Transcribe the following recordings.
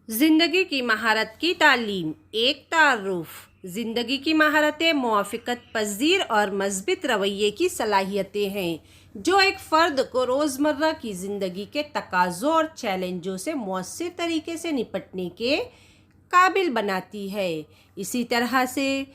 ज़िंदगी की महारत की तालीम एक तारुफ। ज़िंदगी की महारतें मुआफ़क़त पज़ीर और मज़बूत रवैये की सलाहियतें हैं जो एक फ़र्द को रोज़मर्रा की ज़िंदगी के तकाज़ों और चैलेंजों से मौसर तरीके से निपटने के काबिल बनाती है। इसी तरह से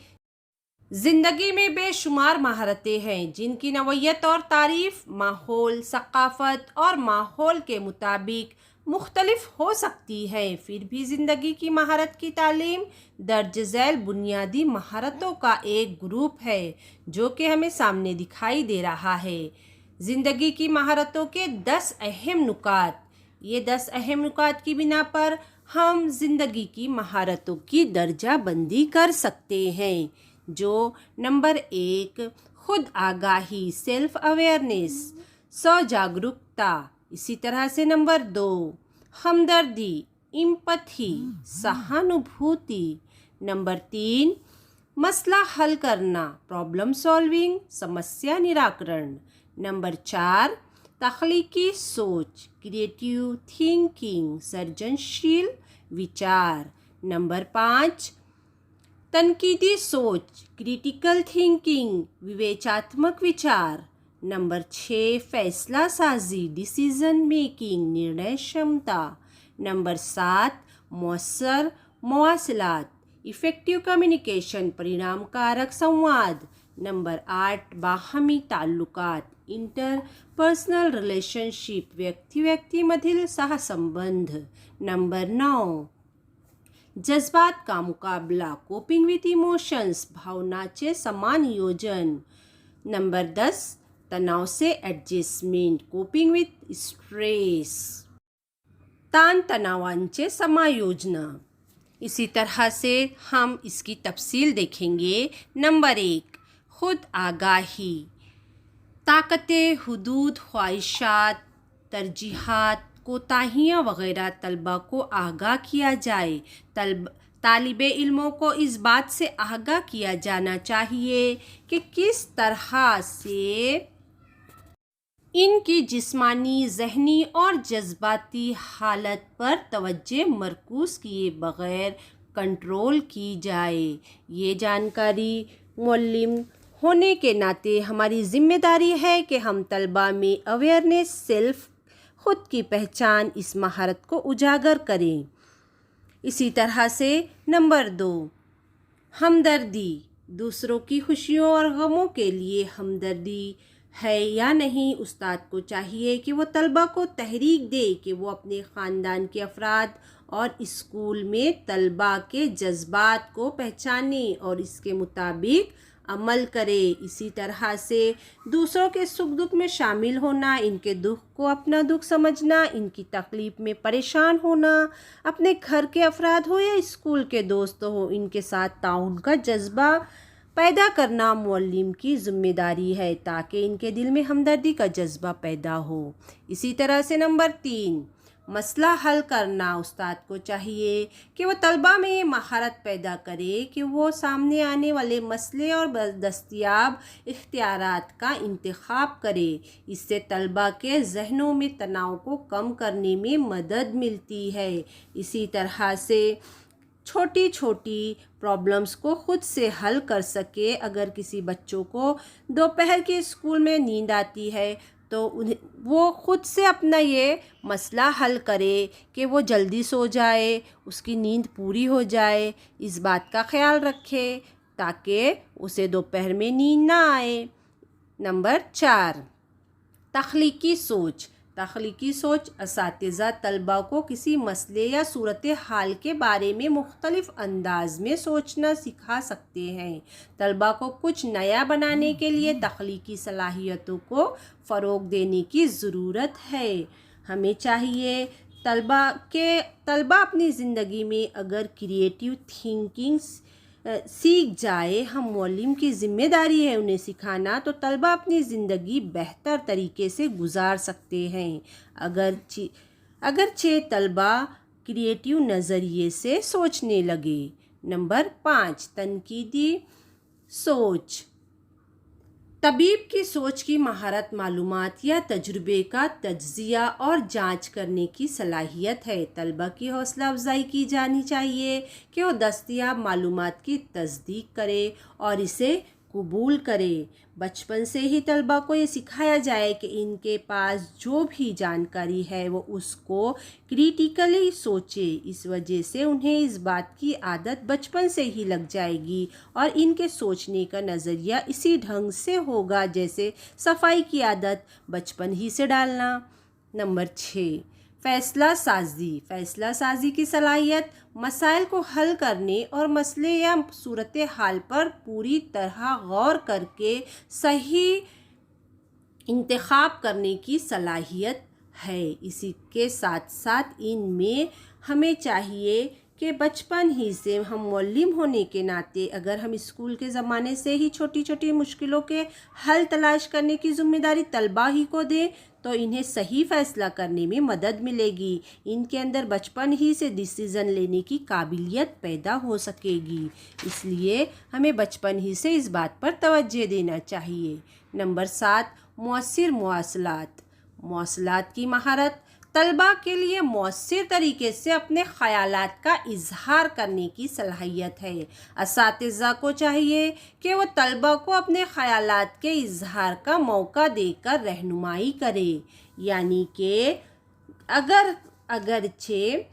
ज़िंदगी में बेशुमार महारतें हैं जिनकी नौइयत और तारीफ़ माहौल, सक़ाफ़त और माहौल के मुताबिक मुख्तलिफ हो सकती है। फिर भी ज़िंदगी की महारत की तालीम दर्ज झैल बुनियादी महारतों का एक ग्रुप है जो कि हमें सामने दिखाई दे रहा है। ज़िंदगी की महारतों के 10 अहम नुकात। ये 10 अहम नुकात की बिना पर हम ज़िंदगी की महारतों की दर्जा बंदी कर सकते हैं। जो नंबर 1 खुद आगाही सेल्फ अवेयरनेस स्वजागरूकता। इसी तरह से नंबर 2 हमदर्दी इम्पथी सहानुभूति। नंबर 3 मसला हल करना प्रॉब्लम सॉल्विंग समस्या निराकरण। नंबर 4 तख्लीकी सोच क्रिएटिव थिंकिंग सर्जनशील विचार। नंबर 5 तनकीदी सोच क्रिटिकल थिंकिंग विवेचात्मक विचार। नंबर 6 फैसला साजी डिसीजन मेकिंग निर्णय क्षमता। नंबर 7 मौसर मवासिलात इफ़ेक्टिव कम्युनिकेशन परिणाम कारक संवाद। नंबर 8 बाहमी ताल्लुकात इंटरपर्सनल रिलेशनशिप व्यक्ति व्यक्तीमधील सहसंबंध। नंबर 9 जज्बात का मुकाबला कोपिंग विथ इमोशंस भावनाचे समानियोजन। नंबर 10 तनाव से एडजस्टमेंट कोपिंग विथ स्ट्रेस तान तनावांचे समायोजना। इसी तरह से हम इसकी तफसील देखेंगे। नंबर 1 खुद आगाही ताकतें हुदूद ख्वाहिशात तरजीहात कोताहियाँ वगैरह तलबा को आगाह किया जाए। तालिब इल्मों को इस बात से आगाह किया जाना चाहिए कि किस तरह से इनकी जिस्मानी ज़हनी और जज्बाती हालत पर तवज्जो मरकूज़ किए बग़ैर कंट्रोल की जाए। ये जानकारी मुअल्लिम होने के नाते हमारी ज़िम्मेदारी है कि हम तलबा में अवेयरनेस सेल्फ खुद की पहचान इस महारत को उजागर करें। इसी तरह से नंबर 2 हमदर्दी दूसरों की खुशियों और गमों के लिए हमदर्दी है या नहीं। उस्ताद को चाहिए कि वो तलबा को तहरीक दे कि वो अपने ख़ानदान के अफराद और स्कूल में तलबा के जज्बात को पहचाने और इसके मुताबिक अमल करे। इसी तरह से दूसरों के सुख दुख में शामिल होना, इनके दुख को अपना दुख समझना, इनकी तकलीफ़ में परेशान होना, अपने घर के अफराद हो या स्कूल के दोस्त हो, इनके साथ ताउन का जज्बा पैदा करना मुअल्लिम की ज़िम्मेदारी है ताकि इनके दिल में हमदर्दी का जज्बा पैदा हो। इसी तरह से नंबर 3 मसला हल करना उस्ताद को चाहिए कि वो तलबा में ये महारत पैदा करे कि वो सामने आने वाले मसले और दस्तयाब इख्तियारात का इंतखाब करे। इससे तलबा के जहनों में तनाव को कम करने में मदद मिलती है। इसी तरह से छोटी छोटी प्रॉब्लम्स को ख़ुद से हल कर सके। अगर किसी बच्चों को दोपहर के स्कूल में नींद आती है तो वो ख़ुद से अपना ये मसला हल करे कि वो जल्दी सो जाए, उसकी नींद पूरी हो जाए। इस बात का ख्याल रखे ताकि उसे दोपहर में नींद ना आए। नंबर 4 तख्लीकी सोच असातिज़ा तलबा को किसी मसले या सूरत हाल के बारे में मुख्तलिफ़ अंदाज में सोचना सिखा सकते हैं। तलबा को कुछ नया बनाने के लिए तख्लीकी सलाहियतों को फ़रोग़ देने की ज़रूरत है। हमें चाहिए तलबा अपनी ज़िंदगी में अगर क्रिएटिव थिंकिंग सीख जाए, हम मुअल्लिम की ज़िम्मेदारी है उन्हें सिखाना, तो तलबा अपनी ज़िंदगी बेहतर तरीके से गुजार सकते हैं। अगरचे तलबा क्रिएटिव नज़रिए से सोचने लगे। नंबर 5 तनकीदी सोच तबीब की सोच की महारत मालूमात या तजुर्बे का तज्जिया और जांच करने की सलाहियत है। तलबा की हौसला अफजाई की जानी चाहिए कि वो दस्तयाब मालूमात की तस्दीक करे और इसे कबूल करे। बचपन से ही तलबा को ये सिखाया जाए कि इनके पास जो भी जानकारी है वो उसको क्रिटिकली सोचे। इस वजह से उन्हें इस बात की आदत बचपन से ही लग जाएगी और इनके सोचने का नज़रिया इसी ढंग से होगा जैसे सफाई की आदत बचपन ही से डालना। नंबर 6, फ़ैसला साजी की सलाहियत मसाइल को हल करने और मसले या सूरत हाल पर पूरी तरह गौर करके सही इंतखाब करने की सलाहियत है। इसी के साथ साथ इनमें हमें चाहिए कि बचपन ही से हम मुअल्लिम होने के नाते अगर हम स्कूल के ज़माने से ही छोटी छोटी मुश्किलों के हल तलाश करने की ज़िम्मेदारी तलबा ही को दें तो इन्हें सही फ़ैसला करने में मदद मिलेगी। इनके अंदर बचपन ही से डिसीज़न लेने की काबिलियत पैदा हो सकेगी। इसलिए हमें बचपन ही से इस बात पर तवज्जो देना चाहिए। नंबर 7, मौसर मौसलात की महारत तलबा के लिए मौसर तरीके से अपने ख़यालात का इजहार करने की सलाहियत है। असातिज़ा को चाहिए कि वो तलबा को अपने ख़यालात के इजहार का मौका देकर रहनुमाई करे। यानी कि अगरचे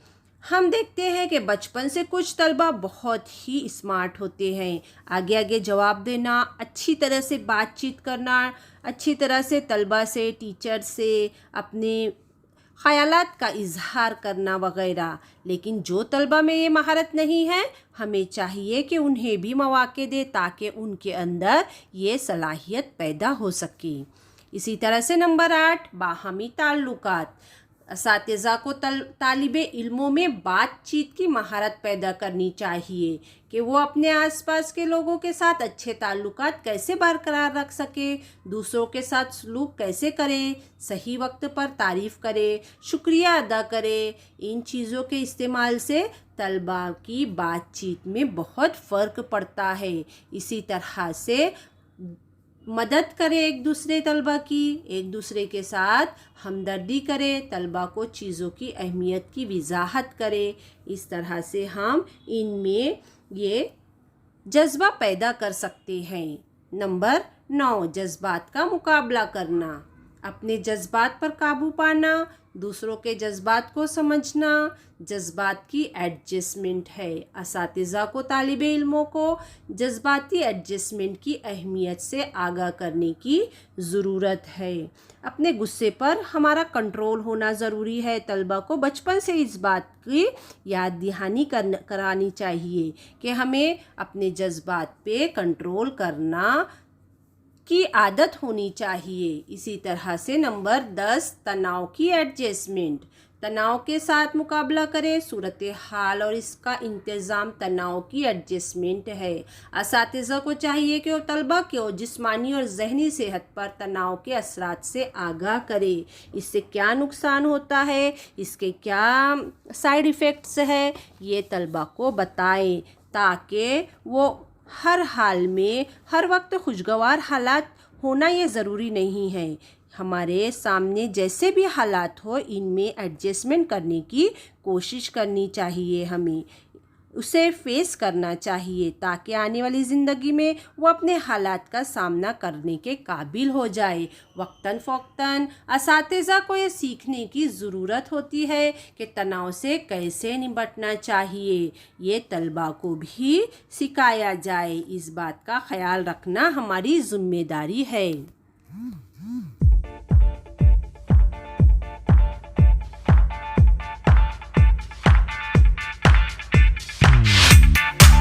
हम देखते हैं कि बचपन से कुछ तलबा बहुत ही स्मार्ट होते हैं, आगे आगे जवाब देना, अच्छी तरह से बातचीत करना, अच्छी तरह से तलबा से टीचर से अपने ख़यालात का इजहार करना वग़ैरह। लेकिन जो तलबा में ये महारत नहीं है हमें चाहिए कि उन्हें भी मौक़े दे ताकि उनके अंदर ये सलाहियत पैदा हो सके। इसी तरह से नंबर 8, बाहमी ताल्लुकात असातिज़ा को तालिबे इल्मों में बातचीत की महारत पैदा करनी चाहिए कि वो अपने आसपास के लोगों के साथ अच्छे ताल्लुकात कैसे बरकरार रख सके, दूसरों के साथ सलूक कैसे करे, सही वक्त पर तारीफ़ करे, शुक्रिया अदा करे। इन चीज़ों के इस्तेमाल से तलबा की बातचीत में बहुत फ़र्क पड़ता है। इसी तरह से मदद करे एक दूसरे तलबा की, एक दूसरे के साथ हमदर्दी करे, तलबा को चीज़ों की अहमियत की वजाहत करे। इस तरह से हम इनमें ये जज्बा पैदा कर सकते हैं। नंबर 9, जज्बात का मुकाबला करना अपने जज्बात पर काबू पाना, दूसरों के जज्बात को समझना जज्बात की एडजस्टमेंट है। असातिज़ा को तालिबे इल्मों को जज्बाती एडजस्टमेंट की अहमियत से आगाह करने की ज़रूरत है। अपने गुस्से पर हमारा कंट्रोल होना ज़रूरी है। तलबा को बचपन से इस बात की याद दहानी करानी चाहिए कि हमें अपने जज्बात पे कंट्रोल करना की आदत होनी चाहिए। इसी तरह से नंबर 10, तनाव की एडजस्टमेंट तनाव के साथ मुकाबला करें। सूरत हाल और इसका इंतज़ाम तनाव की एडजस्टमेंट है। असातिज़ा को चाहिए कि वो तलबा को जिस्मानी और जहनी सेहत पर तनाव के असरात से आगाह करे। इससे क्या नुकसान होता है, इसके क्या साइड इफ़ेक्ट्स है, ये तलबा को बताएं ताकि वो हर हाल में हर वक्त खुशगवार हालात होना ये ज़रूरी नहीं है। हमारे सामने जैसे भी हालात हो इनमें एडजस्टमेंट करने की कोशिश करनी चाहिए, हमें उसे फेस करना चाहिए ताकि आने वाली ज़िंदगी में वो अपने हालात का सामना करने के काबिल हो जाए। वक्तन फ़ौक्तन असातिज़ा को ये सीखने की ज़रूरत होती है कि तनाव से कैसे निपटना चाहिए, ये तलबा को भी सिखाया जाए। इस बात का ख्याल रखना हमारी ज़िम्मेदारी है।